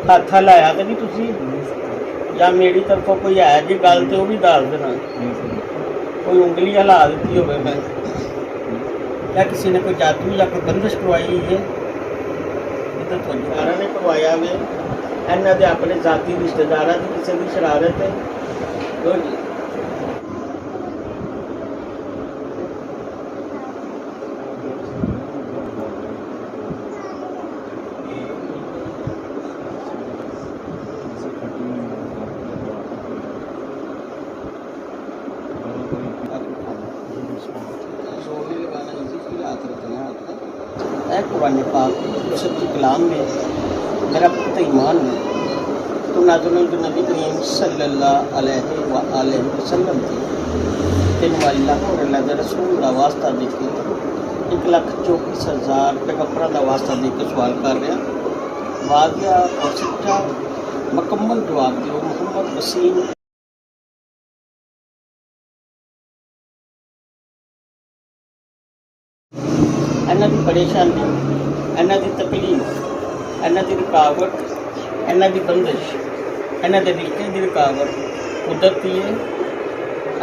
हथ लाया तो नहीं तुसी या मेरी तरफों कोई है जी गल तो भी दस देना कोई उंगली हिला दी हो मैं या किसी ने कोई जादू या कोई बंदिश करवाई है तो थोड़ा ने करवाया वे इन्हों के अपने जाति रिश्तेदार की किसी की शरारत है तो जी कुरान पाक सच्ची कलाम में मेरा पुत ईमान में तो नाज़िल नबी करीम सल्लल्लाहु अलैहि वसल्लम थी तेन अल्लाह और अल्लाह के रसूल का वास्ता दे के 1,34,000 पैगंबरों का वास्ता दे के सवाल कर रहा वाजिया और सच्चा मुकम्मल जवाब दो मोहम्मद वसीम इन्हों की परेशानी इन्हों की तकलीफ इन्हों की रुकावट इन्हों की बंदिश इन्हों के रिश्ते की रुकावट कुदरती है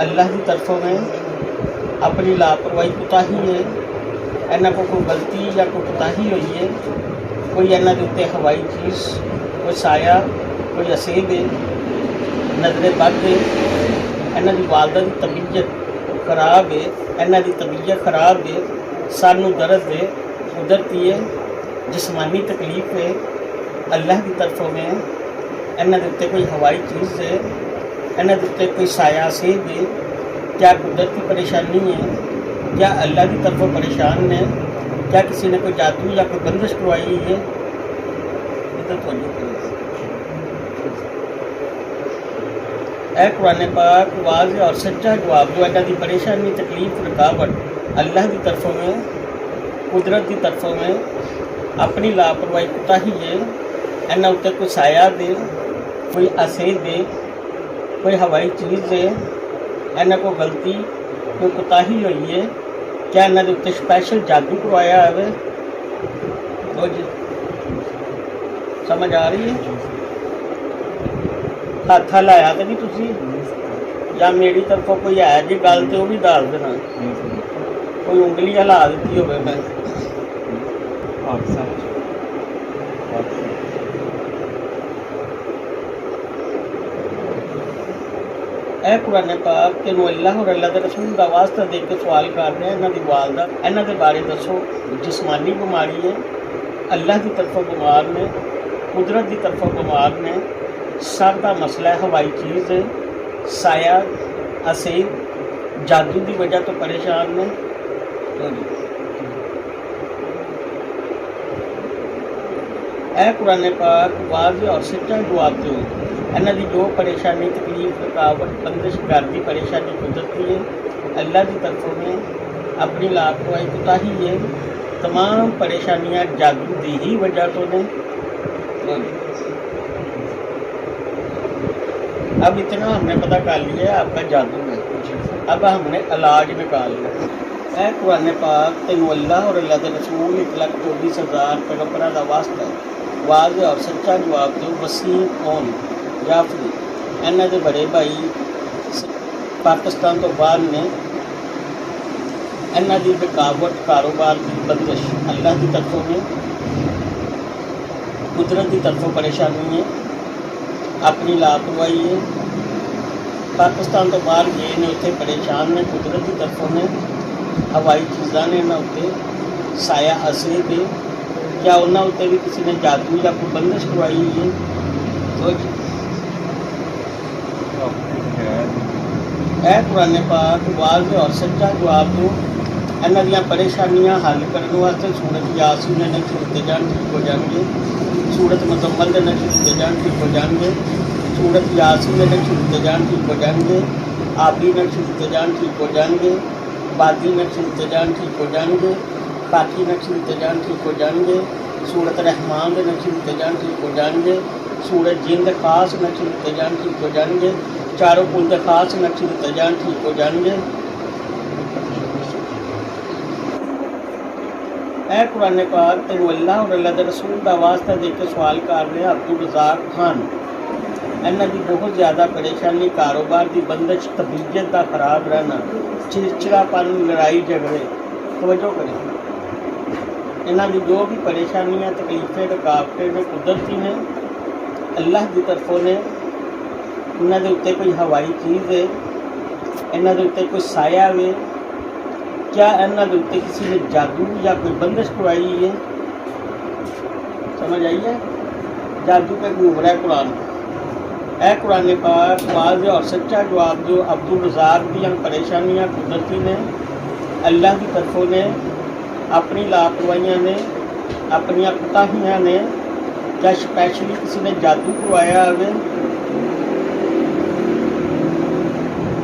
अल्लाह की तरफों में अपनी लापरवाही कोताही है इन्हों को कोई गलती या कोई कोताही हुई है कोई इन्हों के उत्ते हवाई चीज़ कोई साया कोई असेब है नजरे बद है इन्हों की वालदा की तबीयत खराब है इन्हों की तबीयत खराब है सानू दर्द है कुदरती है जिस्मानी तकलीफ है अल्लाह की तरफों में इन्हों के उत्ते कोई हवाई चीज़ है इन्हों के उत्ते कोई साया सेब है क्या कुदरती परेशानी है क्या अल्लाह की तरफों परेशान ने क्या किसी ने कोई जादू या कोई बंदिश करवाई है तो कुरान पाक वाज़ और सच्चा जवाब जो इन्हों की परेशानी तकलीफ रुकावट अल्लाह की तरफों में कुदरत की तरफों में अपनी लापरवाही कोताही है इन्हों उत्ते कोई साया दे कोई असेब दे कोई हवाई चीज़ दे इन्हों को गलती कोई कोताही हुई है क्या इन्हों के उत्ते स्पैशल जादू करवाया है वो जी समझ आ रही है हथ लाया तो नहीं तुसी या मेरी तरफों कोई है जी गल तो भी दस देना कोई उंगली हिला दी हो मैं कुरान पाक तेन अल्लाह और अल्लाह के रसूल का वास्ता दे के सवाल कर रहे हैं इन्हों की वालदा इन्हों के बारे दसो जिस्मानी बीमारी है अल्लाह की तरफों बीमार ने कुदरत की तरफों बीमार ने सर का मसला है हवाई चीज़ है साया असेब जादू की वजह तो परेशान ने कुरान पाक वाज़ और सच्चा जवाब दो इन्हों की जो परेशानी तकलीफ रुकावट बंदिश घर की परेशानी कुदरती है अल्लाह की तरफों में अपनी लापरवाही कोताही है तमाम परेशानियाँ जादू की ही वजह तो ने अब इतना हमने पता कर लिया आपका जादू है अब हमने इलाज निकाल लिया कुरान पाक तेन अल्लाह और अल्लाह के रसूल 1,24,000 पैगंबरों का वास्ता वाज़ और सच्चा जवाब दो वसीम कौन जाफरी इन्हों के बड़े भाई पाकिस्तान तो बाहर ने इन्हों की रुकावट कारोबार की बंदिश अल्लाह की तरफों में कुदरत की तरफों परेशानी है अपनी लापरवाही है पाकिस्तान तो बाहर गए ने उत्थे परेशान ने कुदरत की तरफों ने हवाई चीज़ा ने इन्होंने उत्ते साया असेब है क्या उन्होंने उत्ते भी किसी ने जादू या कोई बंदिश करवाई है तो कुरान पाक वाज़ और सच्चा जवाब दो इन्हों दी परेशानियां हल करने वास्ते सूरत यासीन ने नक्शे दिते जान ठीक हो जाएंगे सूरत मुजम्मल के नक्शे दिते जान ठीक हो जाएंगे सूरत यासीन के नक्शे दिते जान ठीक हो जाएंगे आबी नक्शे दिते जान ठीक हो जाएंगे बादी नक्शे दिते जान ठीक हो जाएंगे बाकी नक्शे दिते जान ठीक हो जाएंगे सूरत रहमान के नक्शे दिते जान ठीक हो जाएंगे सूरत जिन के खास नक्शे दिते जान ठीक हो जाएंगे चारों कुल के खास नक्शे दिते जान ठीक हो जाएंगे ए कुरान पाक तेन अल्लाह और अल्लाह के रसूल का वास्ता दे के सवाल कर रहे अब्दुल रज़ाक खान। इन्हां दी बहुत ज़्यादा परेशानी कारोबार की बंदिश, तबीयत का खराब रहना, चिड़चिड़ापन, लड़ाई झगड़े। तवज्जो करें, इन्हां दी जो भी परेशानियां, तकलीफें, रुकावटें ने कुदरती ने, अल्लाह की तरफों ने। इन्हां दे उत्ते कोई हवाई चीज़ है, इन्हां दे उत्ते कोई साया वे, क्या इन्हां दे उत्ते किसी ने जादू या कोई बंदिश करवाई है? समझ आई है? जादू पे घूम रहा है कुरान। ए कुरान पाक वाज़ और सच्चा जवाब जो अब्दुल रज़ाक दी परेशानियां कुदरती ने, अल्लाह की तरफों ने, अपनी लापरवाहियां ने, अपनी कोताहियां ने, क्या स्पैशली किसी ने जादू करवाया है?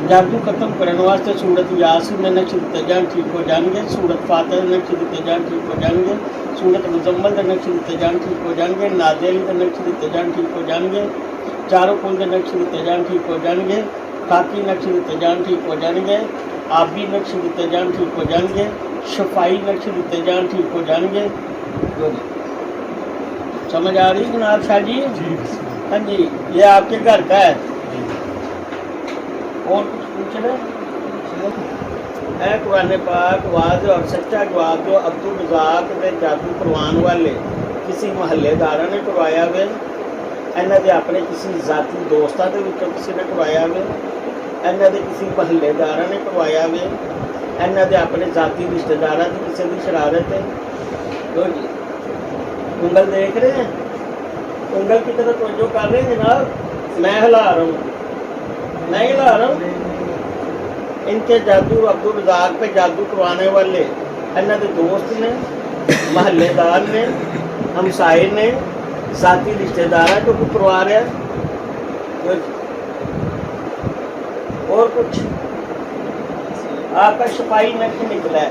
जादू खत्म करने वास्ते सूरत यासीन में नक्श दिते जान, ठीक हो जाएंगे। सूरत फातिहा में नक्श दिते जान, ठीक हो जाएंगे। सूरत मुजम्मल के नक्श दिते जान, ठीक हो जाएंगे। नाज़िल के नक्श दिते जान, ठीक हो जाएंगे। चारों कुल के नक्श दिते जान, ठीक हो जाएंगे। खाकी नक्श दिते जान, ठीक हो जाएंगे। आबी नक्श दिते जान, ठीक हो जाएंगे। शफाई नक्श दिते जान, ठीक हो जाएंगे। समझ आ रही जनाब शाह जी? हाँ जी, ये आपके घर का है। और कुछ पूछ रहे? ए कुरान पाक वाज़ और सच्चा जवाब जो अब्दुल रज़ाक के जादू करवान वाले किसी महल्लेदार ने करवाया वे, इन्हां दे अपने किसी जाती दोस्तों के विचों किसी ने करवाया वे, इन्हां दे किसी महल्लेदार ने करवाया वे, इन्हां दे अपने जाती रिश्तेदारों की किसी की शरारत है। तो जी उंगल देख रहे हैं, उंगल की तरफ तवज्जो कर रहे हैं जनाब? मैं हिला रहा हूँ, नहीं हिला रहा हूँ। इनके जादू अब्दुल रज़ाक पे जादू करवाने वाले इन्हां दे दोस्त ने, महल्लेदार ने, हमसाए ने, साथी रिश्तेदार को करवा रहा। और कुछ आपका सिपाही में निकला है।